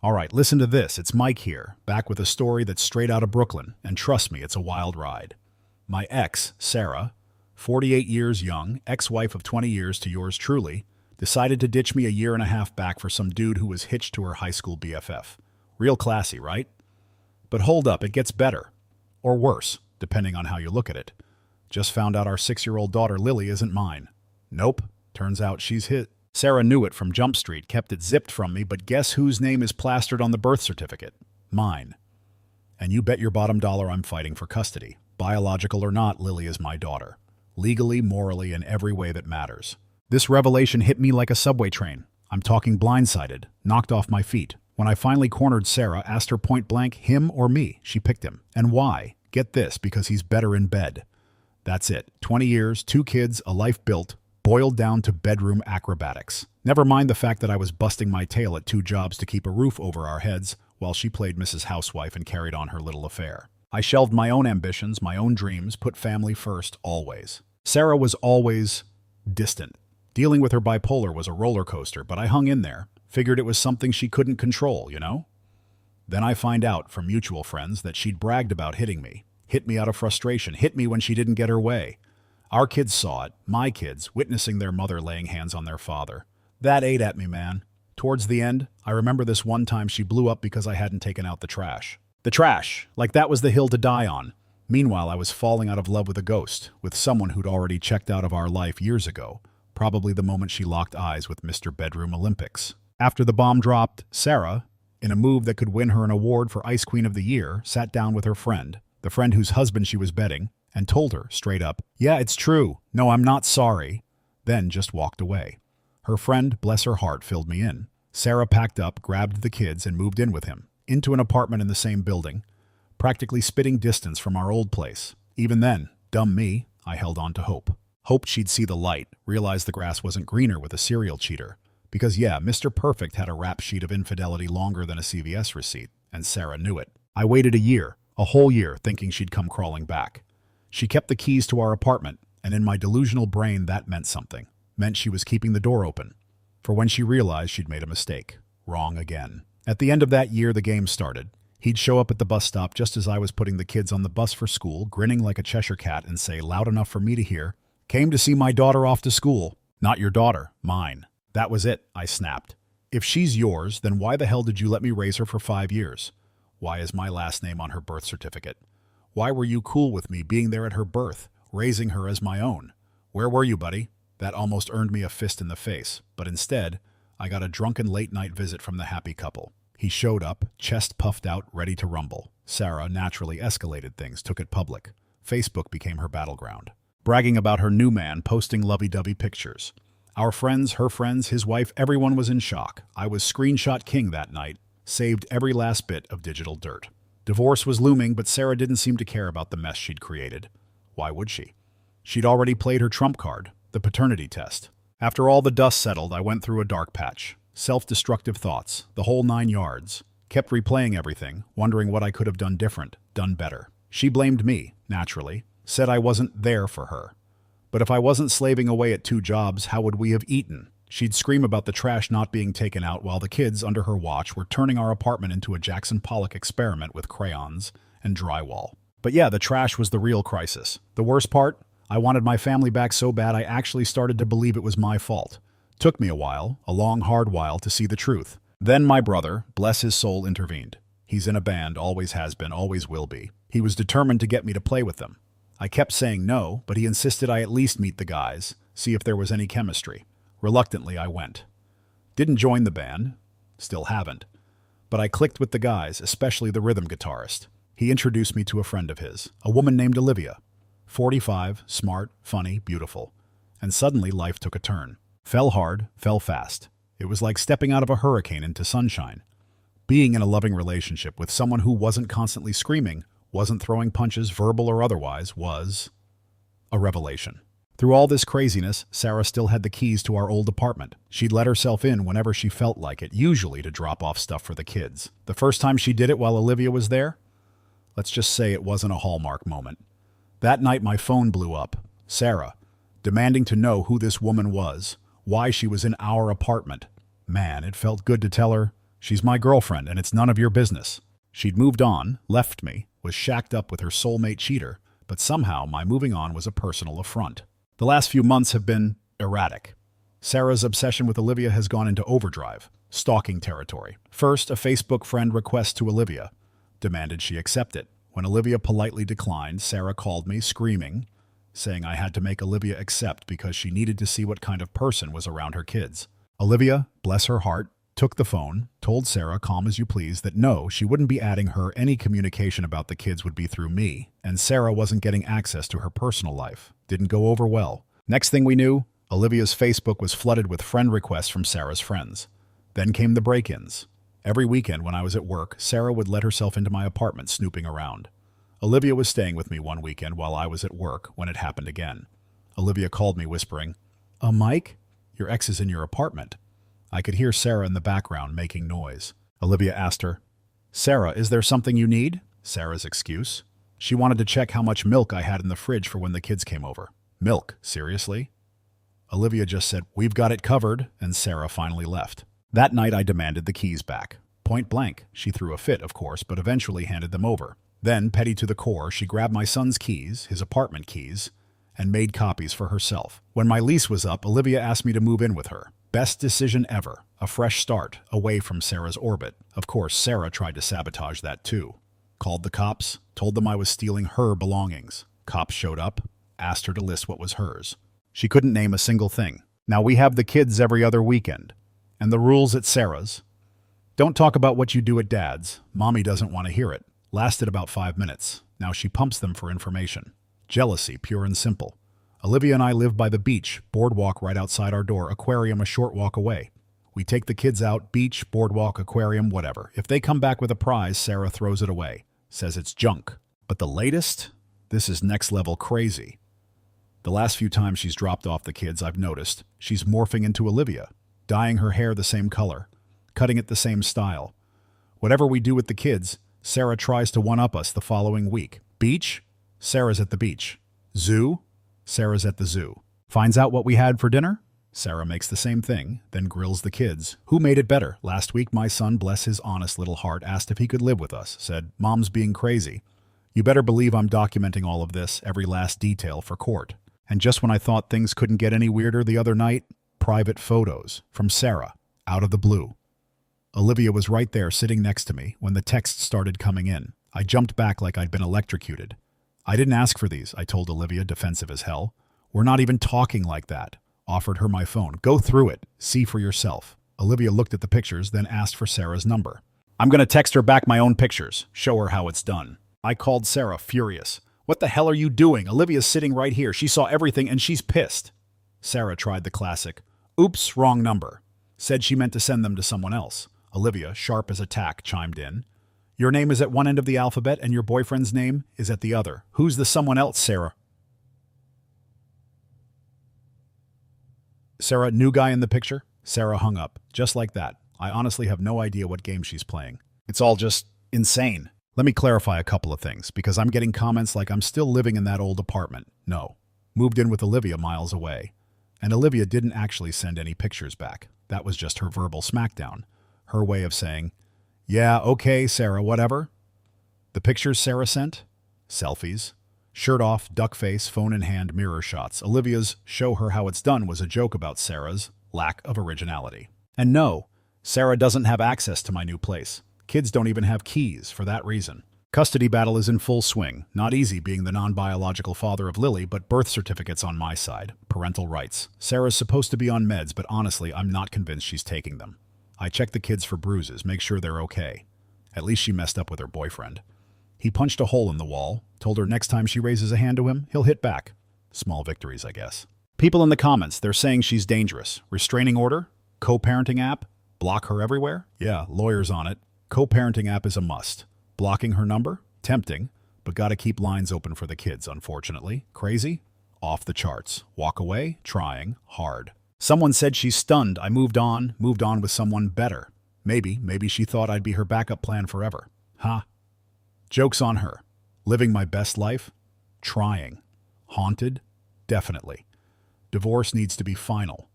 All right, listen to this. It's Mike here, back with a story that's straight out of Brooklyn, and trust me, it's a wild ride. My ex, Sarah, 48 years young, ex-wife of 20 years to yours truly, decided to ditch me a year and a half back for some dude who was hitched to her high school BFF. Real classy, right? But hold up, it gets better. Or worse, depending on how you look at it. Just found out our 6-year-old daughter Lily isn't mine. Nope, turns out she's his. Sarah knew it from Jump Street, kept it zipped from me, but guess whose name is plastered on the birth certificate? Mine. And you bet your bottom dollar I'm fighting for custody. Biological or not, Lily is my daughter. Legally, morally, in every way that matters. This revelation hit me like a subway train. I'm talking blindsided, knocked off my feet. When I finally cornered Sarah, asked her point blank, him or me, she picked him. And why? Get this, because he's better in bed. That's it. 20 years, 2 kids, a life built, boiled down to bedroom acrobatics. Never mind the fact that I was busting my tail at 2 jobs to keep a roof over our heads while she played Mrs. Housewife and carried on her little affair. I shelved my own ambitions, my own dreams, put family first, always. Sarah was always distant. Dealing with her bipolar was a roller coaster, but I hung in there. Figured it was something she couldn't control, you know? Then I find out from mutual friends that she'd bragged about hitting me. Hit me out of frustration, hit me when she didn't get her way. Our kids saw it, my kids, witnessing their mother laying hands on their father. That ate at me, man. Towards the end, I remember this one time she blew up because I hadn't taken out the trash. The trash, like that was the hill to die on. Meanwhile, I was falling out of love with a ghost, with someone who'd already checked out of our life years ago, probably the moment she locked eyes with Mr. Bedroom Olympics. After the bomb dropped, Sarah, in a move that could win her an award for Ice Queen of the Year, sat down with her friend, the friend whose husband she was betting, and told her, straight up, "Yeah, it's true. No, I'm not sorry." Then just walked away. Her friend, bless her heart, filled me in. Sarah packed up, grabbed the kids, and moved in with him, into an apartment in the same building, practically spitting distance from our old place. Even then, dumb me, I held on to hope. Hoped she'd see the light, realize the grass wasn't greener with a serial cheater. Because yeah, Mr. Perfect had a rap sheet of infidelity longer than a CVS receipt, and Sarah knew it. I waited a whole year, thinking she'd come crawling back. She kept the keys to our apartment, and in my delusional brain that meant something. Meant she was keeping the door open. For when she realized she'd made a mistake. Wrong again. At the end of that year, the game started. He'd show up at the bus stop just as I was putting the kids on the bus for school, grinning like a Cheshire cat and say, loud enough for me to hear, "Came to see my daughter off to school." "Not your daughter, mine." That was it, I snapped. "If she's yours, then why the hell did you let me raise her for 5 years? Why is my last name on her birth certificate? Why were you cool with me being there at her birth, raising her as my own? Where were you, buddy?" That almost earned me a fist in the face, but instead, I got a drunken late-night visit from the happy couple. He showed up, chest puffed out, ready to rumble. Sarah naturally escalated things, took it public. Facebook became her battleground. Bragging about her new man, posting lovey-dovey pictures. Our friends, her friends, his wife, everyone was in shock. I was screenshot king that night, saved every last bit of digital dirt. Divorce was looming, but Sarah didn't seem to care about the mess she'd created. Why would she? She'd already played her trump card, the paternity test. After all the dust settled, I went through a dark patch. Self-destructive thoughts, the whole 9 yards. Kept replaying everything, wondering what I could have done different, done better. She blamed me, naturally. Said I wasn't there for her. But if I wasn't slaving away at 2 jobs, how would we have eaten? She'd scream about the trash not being taken out while the kids, under her watch, were turning our apartment into a Jackson Pollock experiment with crayons and drywall. But yeah, the trash was the real crisis. The worst part? I wanted my family back so bad I actually started to believe it was my fault. Took me a while, a long, hard while, to see the truth. Then my brother, bless his soul, intervened. He's in a band, always has been, always will be. He was determined to get me to play with them. I kept saying no, but he insisted I at least meet the guys, see if there was any chemistry. Reluctantly, I went. Didn't join the band. Still haven't. But I clicked with the guys, especially the rhythm guitarist. He introduced me to a friend of his, a woman named Olivia. 45, smart, funny, beautiful. And suddenly life took a turn. Fell hard, fell fast. It was like stepping out of a hurricane into sunshine. Being in a loving relationship with someone who wasn't constantly screaming, wasn't throwing punches, verbal or otherwise, was a revelation. Through all this craziness, Sarah still had the keys to our old apartment. She'd let herself in whenever she felt like it, usually to drop off stuff for the kids. The first time she did it while Olivia was there, let's just say it wasn't a Hallmark moment. That night my phone blew up. Sarah, demanding to know who this woman was, why she was in our apartment. Man, it felt good to tell her, She's my girlfriend, and it's none of your business. She'd moved on, left me, was shacked up with her soulmate cheater, but somehow my moving on was a personal affront. The last few months have been erratic. Sarah's obsession with Olivia has gone into overdrive, stalking territory. First, a Facebook friend request to Olivia. Demanded she accept it. When Olivia politely declined, Sarah called me, screaming, saying I had to make Olivia accept because she needed to see what kind of person was around her kids. Olivia, bless her heart, took the phone, told Sarah, calm as you please, that no, she wouldn't be adding her. Any communication about the kids would be through me, and Sarah wasn't getting access to her personal life. Didn't go over well. Next thing we knew, Olivia's Facebook was flooded with friend requests from Sarah's friends. Then came the break-ins. Every weekend when I was at work, Sarah would let herself into my apartment snooping around. Olivia was staying with me one weekend while I was at work when it happened again. Olivia called me whispering, Mike? Your ex is in your apartment." I could hear Sarah in the background making noise. Olivia asked her, "Sarah, is there something you need?" Sarah's excuse. She wanted to check how much milk I had in the fridge for when the kids came over. Milk? Seriously? Olivia just said, "We've got it covered," and Sarah finally left. That night I demanded the keys back. Point blank. She threw a fit, of course, but eventually handed them over. Then, petty to the core, she grabbed my son's keys, his apartment keys, and made copies for herself. When my lease was up, Olivia asked me to move in with her. Best decision ever. A fresh start, away from Sarah's orbit. Of course, Sarah tried to sabotage that too. Called the cops, told them I was stealing her belongings. Cops showed up, asked her to list what was hers. She couldn't name a single thing. Now we have the kids every other weekend. And the rules at Sarah's. Don't talk about what you do at Dad's. Mommy doesn't want to hear it. Lasted about 5 minutes. Now she pumps them for information. Jealousy, pure and simple. Olivia and I live by the beach, boardwalk right outside our door, aquarium a short walk away. We take the kids out, beach, boardwalk, aquarium, whatever. If they come back with a prize, Sarah throws it away. Says it's junk. But the latest? This is next level crazy. The last few times she's dropped off the kids, I've noticed, she's morphing into Olivia. Dyeing her hair the same color. Cutting it the same style. Whatever we do with the kids, Sarah tries to one-up us the following week. Beach? Sarah's at the beach. Zoo? Sarah's at the zoo. Finds out what we had for dinner? Sarah makes the same thing, then grills the kids. Who made it better? Last week my son, bless his honest little heart, asked if he could live with us. Said, "Mom's being crazy." You better believe I'm documenting all of this, every last detail for court. And just when I thought things couldn't get any weirder the other night, private photos from Sarah, out of the blue. Olivia was right there sitting next to me when the texts started coming in. I jumped back like I'd been electrocuted. "I didn't ask for these," I told Olivia, defensive as hell. "We're not even talking like that." Offered her my phone. "Go through it. See for yourself." Olivia looked at the pictures, then asked for Sarah's number. "I'm going to text her back my own pictures. Show her how it's done." I called Sarah, furious. "What the hell are you doing? Olivia's sitting right here. She saw everything and she's pissed." Sarah tried the classic, "Oops, wrong number." Said she meant to send them to someone else. Olivia, sharp as a tack, chimed in. "Your name is at one end of the alphabet and your boyfriend's name is at the other. Who's the someone else, Sarah?" "Sarah, new guy in the picture?" Sarah hung up, just like that. I honestly have no idea what game she's playing. It's all just insane. Let me clarify a couple of things, because I'm getting comments like I'm still living in that old apartment. No. Moved in with Olivia miles away. And Olivia didn't actually send any pictures back. That was just her verbal smackdown. Her way of saying, "Yeah, okay, Sarah, whatever." The pictures Sarah sent? Selfies. Shirt off, duck face, phone in hand, mirror shots. Olivia's "show her how it's done" was a joke about Sarah's lack of originality. And no, Sarah doesn't have access to my new place. Kids don't even have keys for that reason. Custody battle is in full swing. Not easy being the non-biological father of Lily, but birth certificates on my side. Parental rights. Sarah's supposed to be on meds, but honestly, I'm not convinced she's taking them. I check the kids for bruises, make sure they're okay. At least she messed up with her boyfriend. He punched a hole in the wall, told her next time she raises a hand to him, he'll hit back. Small victories, I guess. People in the comments, they're saying she's dangerous. Restraining order? Co-parenting app? Block her everywhere? Yeah, lawyers on it. Co-parenting app is a must. Blocking her number? Tempting, but gotta keep lines open for the kids, unfortunately. Crazy? Off the charts. Walk away? Trying. Hard. Someone said she's stunned. I moved on with someone better. Maybe she thought I'd be her backup plan forever. Huh? Joke's on her. Living my best life? Trying. Haunted? Definitely. Divorce needs to be final.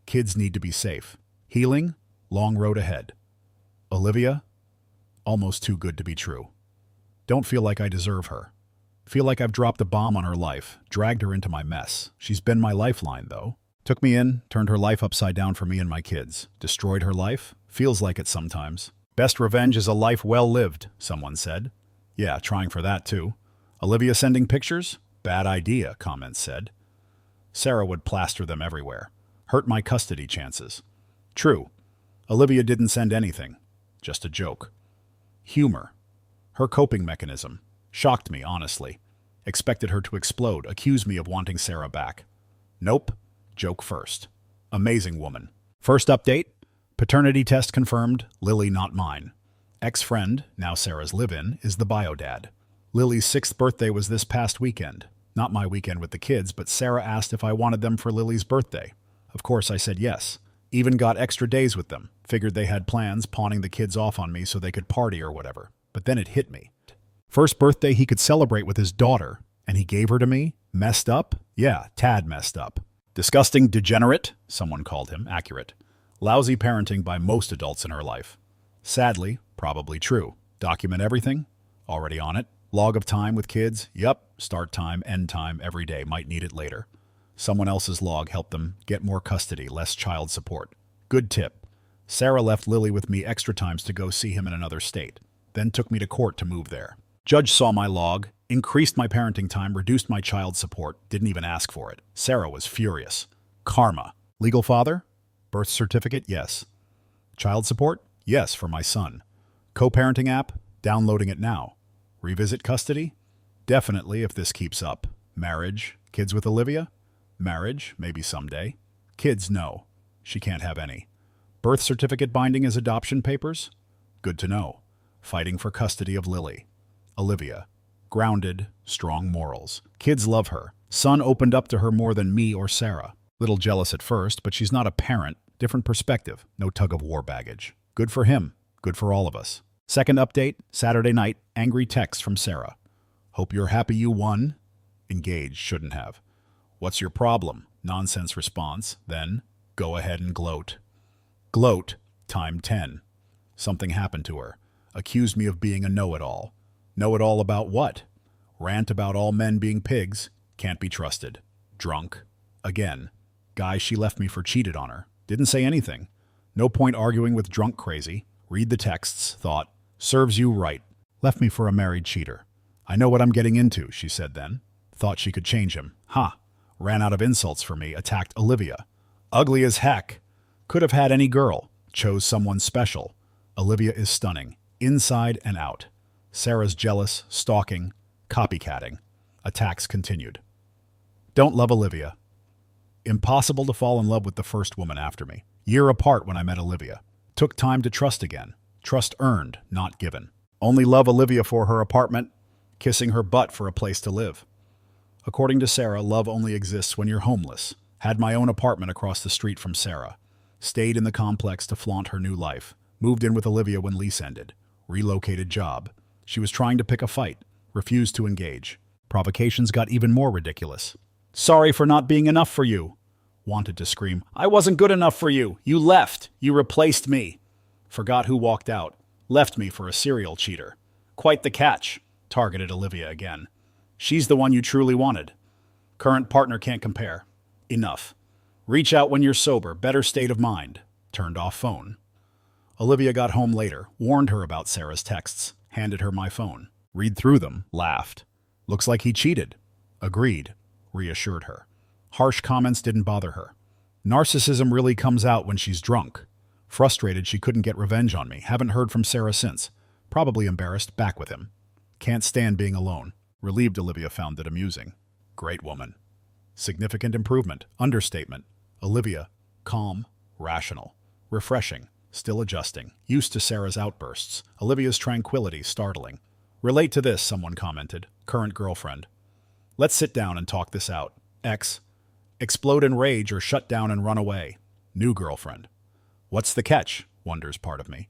Kids need to be safe. Healing? Long road ahead. Olivia? Almost too good to be true. Don't feel like I deserve her. Feel like I've dropped a bomb on her life, dragged her into my mess. She's been my lifeline, though. Took me in, turned her life upside down for me and my kids. Destroyed her life? Feels like it sometimes. Best revenge is a life well lived, someone said. Yeah, trying for that too. Olivia sending pictures? Bad idea, comments said. Sarah would plaster them everywhere. Hurt my custody chances. True. Olivia didn't send anything. Just a joke. Humor. Her coping mechanism. Shocked me, honestly. Expected her to explode, accuse me of wanting Sarah back. Nope. Joke first. Amazing woman. First update. Paternity test confirmed. Lily not mine. Ex-friend, now Sarah's live-in, is the bio-dad. Lily's 6th birthday was this past weekend. Not my weekend with the kids, but Sarah asked if I wanted them for Lily's birthday. Of course I said yes. Even got extra days with them. Figured they had plans, pawning the kids off on me so they could party or whatever. But then it hit me. First birthday he could celebrate with his daughter, and he gave her to me? Messed up? Yeah, tad messed up. Disgusting degenerate, someone called him, accurate. Lousy parenting by most adults in her life. Sadly, probably true. Document everything? Already on it. Log of time with kids? Yup. Start time, end time, every day. Might need it later. Someone else's log helped them get more custody, less child support. Good tip. Sarah left Lily with me extra times to go see him in another state. Then took me to court to move there. Judge saw my log, increased my parenting time, reduced my child support, didn't even ask for it. Sarah was furious. Karma. Legal father? Birth certificate? Yes. Child support? Yes, for my son. Co-parenting app? Downloading it now. Revisit custody? Definitely if this keeps up. Marriage? Kids with Olivia? Marriage? Maybe someday. Kids? No. She can't have any. Birth certificate binding as adoption papers? Good to know. Fighting for custody of Lily. Olivia. Grounded, strong morals. Kids love her. Son opened up to her more than me or Sarah. Little jealous at first, but she's not a parent. Different perspective. No tug-of-war baggage. Good for him. Good for all of us. Second update, Saturday night, angry text from Sarah. Hope you're happy you won. Engaged, shouldn't have. What's your problem? Nonsense response. Then, go ahead and gloat. Gloat, time 10. Something happened to her. Accused me of being a know-it-all. Know-it-all about what? Rant about all men being pigs. Can't be trusted. Drunk. Again. Guy she left me for cheated on her. Didn't say anything. No point arguing with drunk crazy. Read the texts. Thought. Serves you right. Left me for a married cheater. I know what I'm getting into, she said then. Thought she could change him. Ha. Ran out of insults for me. Attacked Olivia. Ugly as heck. Could have had any girl. Chose someone special. Olivia is stunning. Inside and out. Sarah's jealous, stalking, copycatting. Attacks continued. Don't love Olivia. Impossible to fall in love with the first woman after me. Year apart when I met Olivia. Took time to trust again. Trust earned, not given. Only love Olivia for her apartment, kissing her butt for a place to live. According to Sarah, love only exists when you're homeless. Had my own apartment across the street from Sarah. Stayed in the complex to flaunt her new life. Moved in with Olivia when lease ended. Relocated job. She was trying to pick a fight. Refused to engage. Provocations got even more ridiculous. Sorry for not being enough for you. Wanted to scream, I wasn't good enough for you. You left. You replaced me. Forgot who walked out. Left me for a serial cheater. Quite the catch. Targeted Olivia again. She's the one you truly wanted. Current partner can't compare. Enough. Reach out when you're sober. Better state of mind. Turned off phone. Olivia got home later. Warned her about Sarah's texts. Handed her my phone. Read through them. Laughed. Looks like he cheated. Agreed. Reassured her. Harsh comments didn't bother her. Narcissism really comes out when she's drunk. Frustrated she couldn't get revenge on me. Haven't heard from Sarah since. Probably embarrassed. Back with him. Can't stand being alone. Relieved Olivia found it amusing. Great woman. Significant improvement. Understatement. Olivia. Calm. Rational. Refreshing. Still adjusting. Used to Sarah's outbursts. Olivia's tranquility startling. Relate to this, someone commented. Current girlfriend. Let's sit down and talk this out. Ex. Explode in rage or shut down and run away. New girlfriend. What's the catch? Wonders part of me.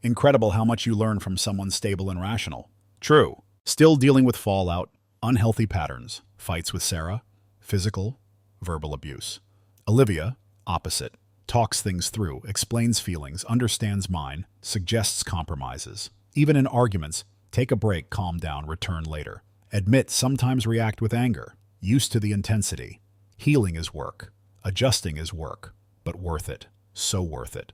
Incredible how much you learn from someone stable and rational. True. Still dealing with fallout, unhealthy patterns, fights with Sarah, physical, verbal abuse. Olivia, opposite. talks things through, explains feelings, understands mine, suggests compromises. Even in arguments, take a break, calm down, return later. Admit, sometimes react with anger, used to the intensity. Healing is work. Adjusting is work, but worth it. So worth it.